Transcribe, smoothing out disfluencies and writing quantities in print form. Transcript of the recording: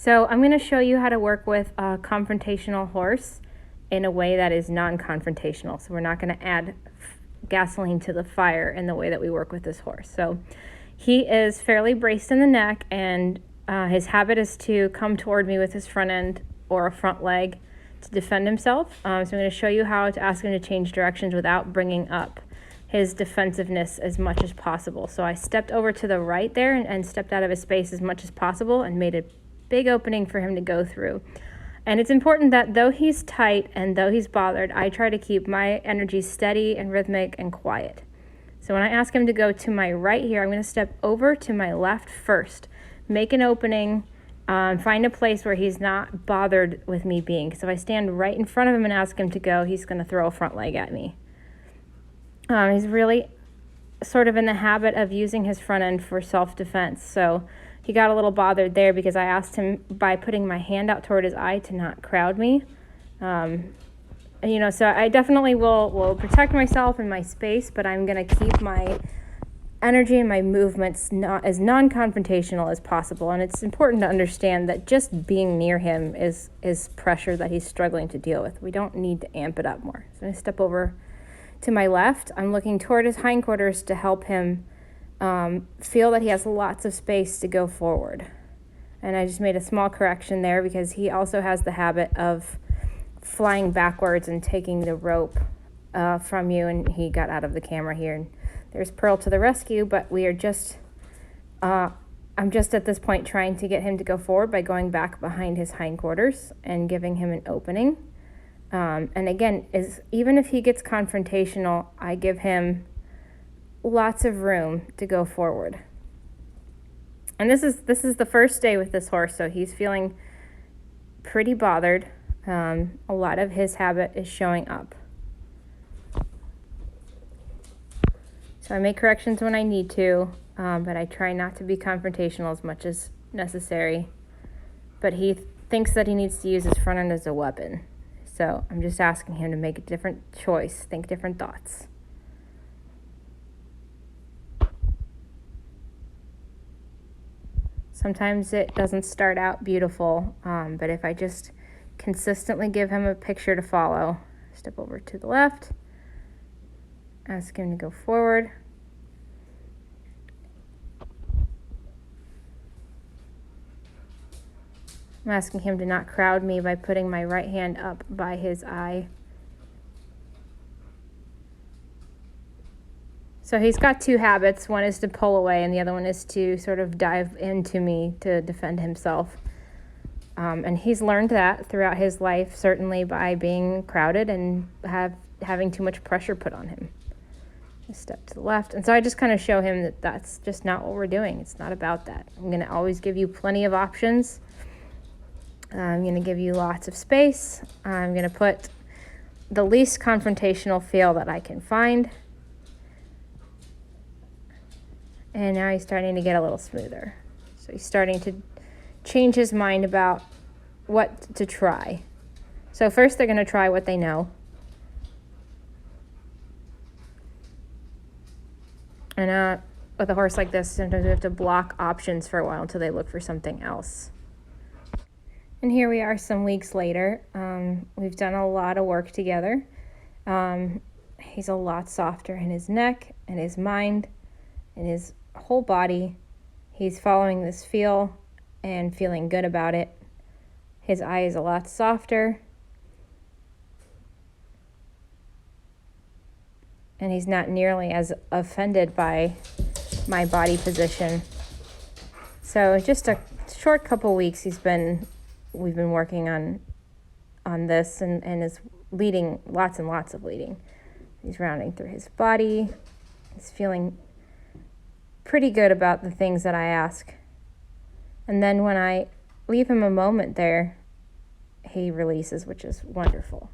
So I'm going to show you how to work with a confrontational horse in a way that is non-confrontational. So we're not going to add gasoline to the fire in the way that we work with this horse. So he is fairly braced in the neck, and his habit is to come toward me with his front end or a front leg to defend himself. So I'm going to show you how to ask him to change directions without bringing up his defensiveness as much as possible. So I stepped over to the right there and stepped out of his space as much as possible and made a big opening for him to go through. And it's important that though he's tight and though he's bothered, I try to keep my energy steady and rhythmic and quiet. So when I ask him to go to my right here, I'm going to step over to my left first, make an opening, find a place where he's not bothered with me being. Because if I stand right in front of him and ask him to go, he's going to throw a front leg at me. He's really sort of in the habit of using his front end for self-defense. So he got a little bothered there because I asked him by putting my hand out toward his eye to not crowd me. So I definitely will protect myself and my space, but I'm going to keep my energy and my movements not as non-confrontational as possible. And it's important to understand that just being near him is pressure that he's struggling to deal with. We don't need to amp it up more. So I'm going to step over to my left. I'm looking toward his hindquarters to help him feel that he has lots of space to go forward. And I just made a small correction there because he also has the habit of flying backwards and taking the rope from you, and he got out of the camera here. And there's Pearl to the rescue, but we are just, I'm just at this point trying to get him to go forward by going back behind his hindquarters and giving him an opening. And again, even if he gets confrontational, I give him lots of room to go forward. And this is the first day with this horse, so he's feeling pretty bothered. A lot of his habit is showing up. So I make corrections when I need to, but I try not to be confrontational as much as necessary. But he thinks that he needs to use his front end as a weapon. So I'm just asking him to make a different choice, think different thoughts. Sometimes it doesn't start out beautiful, but if I just consistently give him a picture to follow, step over to the left, ask him to go forward. I'm asking him to not crowd me by putting my right hand up by his eye. So he's got two habits. One is to pull away, and the other one is to sort of dive into me to defend himself. And he's learned that throughout his life, certainly by being crowded and having too much pressure put on him. Just step to the left. And so I just kind of show him that that's just not what we're doing. It's not about that. I'm going to always give you plenty of options. I'm going to give you lots of space. I'm going to put the least confrontational feel that I can find. And now he's starting to get a little smoother. So he's starting to change his mind about what to try. So first they're going to try what they know. And with a horse like this, sometimes we have to block options for a while until they look for something else. And here we are some weeks later. We've done a lot of work together. He's a lot softer in his neck and his mind and his whole body. He's following this feel and feeling good about it. His eye is a lot softer. And he's not nearly as offended by my body position. So just a short couple weeks we've been working on this and is leading lots and lots of leading. He's rounding through his body. He's feeling pretty good about the things that I ask. And then when I leave him a moment there, he releases, which is wonderful.